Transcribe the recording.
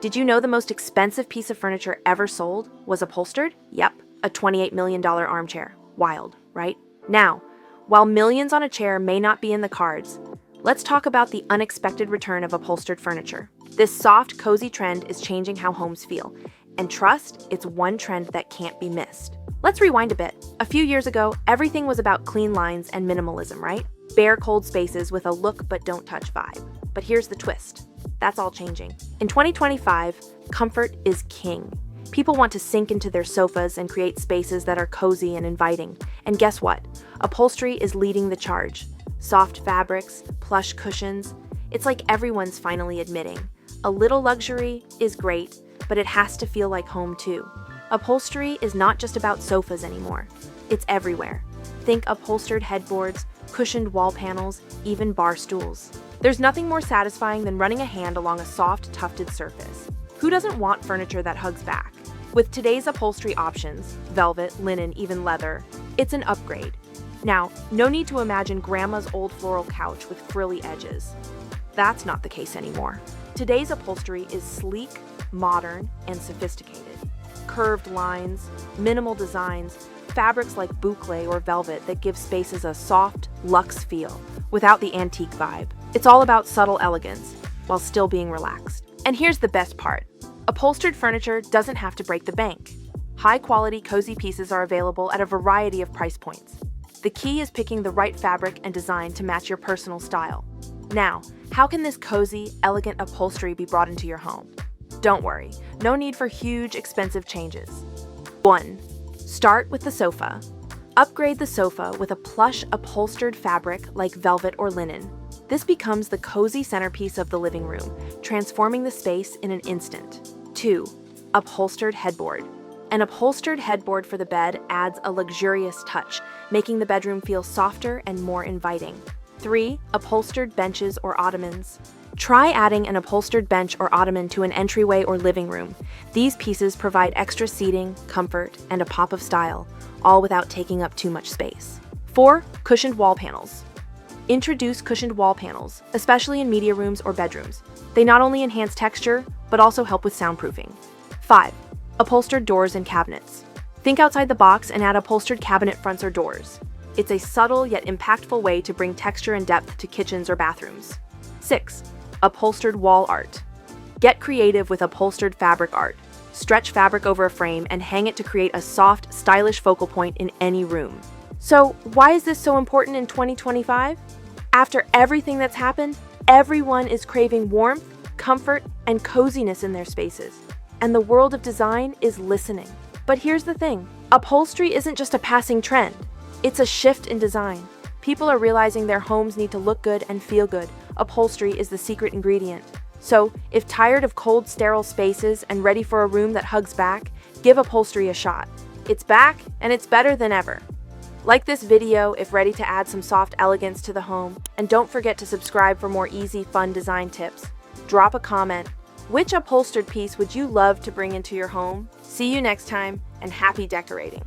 Did you know the most expensive piece of furniture ever sold was upholstered? Yep, a $28 million armchair. Wild, right? Now, while millions on a chair may not be in the cards, let's talk about the unexpected return of upholstered furniture. This soft, cozy trend is changing how homes feel, and trust, it's one trend that can't be missed. Let's rewind a bit. A few years ago, everything was about clean lines and minimalism, right? Bare, cold spaces with a look but don't touch vibe. But here's the twist. That's all changing. In 2025, comfort is king. People want to sink into their sofas and create spaces that are cozy and inviting. And guess what? Upholstery is leading the charge. Soft fabrics, plush cushions. It's like everyone's finally admitting. A little luxury is great, but it has to feel like home too. Upholstery is not just about sofas anymore. It's everywhere. Think upholstered headboards, cushioned wall panels, even bar stools. There's nothing more satisfying than running a hand along a soft, tufted surface. Who doesn't want furniture that hugs back? With today's upholstery options, velvet, linen, even leather, it's an upgrade. Now, no need to imagine grandma's old floral couch with frilly edges. That's not the case anymore. Today's upholstery is sleek, modern, and sophisticated. Curved lines, minimal designs, fabrics like boucle or velvet that give spaces a soft, luxe feel, without the antique vibe. It's all about subtle elegance, while still being relaxed. And here's the best part. Upholstered furniture doesn't have to break the bank. High-quality, cozy pieces are available at a variety of price points. The key is picking the right fabric and design to match your personal style. Now, how can this cozy, elegant upholstery be brought into your home? Don't worry, no need for huge, expensive changes. 1. Start with the sofa. Upgrade the sofa with a plush upholstered fabric like velvet or linen. This becomes the cozy centerpiece of the living room, transforming the space in an instant. 2. Upholstered headboard. An upholstered headboard for the bed adds a luxurious touch, making the bedroom feel softer and more inviting. 3. Upholstered benches or ottomans. Try adding an upholstered bench or ottoman to an entryway or living room. These pieces provide extra seating, comfort, and a pop of style, all without taking up too much space. 4. Cushioned wall panels. Introduce cushioned wall panels, especially in media rooms or bedrooms. They not only enhance texture, but also help with soundproofing. 5. Upholstered doors and cabinets. Think outside the box and add upholstered cabinet fronts or doors. It's a subtle yet impactful way to bring texture and depth to kitchens or bathrooms. 6. Upholstered wall art. Get creative with upholstered fabric art. Stretch fabric over a frame and hang it to create a soft, stylish focal point in any room. So, why is this so important in 2025? After everything that's happened, everyone is craving warmth, comfort, and coziness in their spaces. And the world of design is listening. But here's the thing, upholstery isn't just a passing trend. It's a shift in design. People are realizing their homes need to look good and feel good. Upholstery is the secret ingredient. So, if tired of cold, sterile spaces and ready for a room that hugs back, give upholstery a shot. It's back, and it's better than ever. Like this video if ready to add some soft elegance to the home, and don't forget to subscribe for more easy, fun design tips. Drop a comment. Which upholstered piece would you love to bring into your home? See you next time, and happy decorating!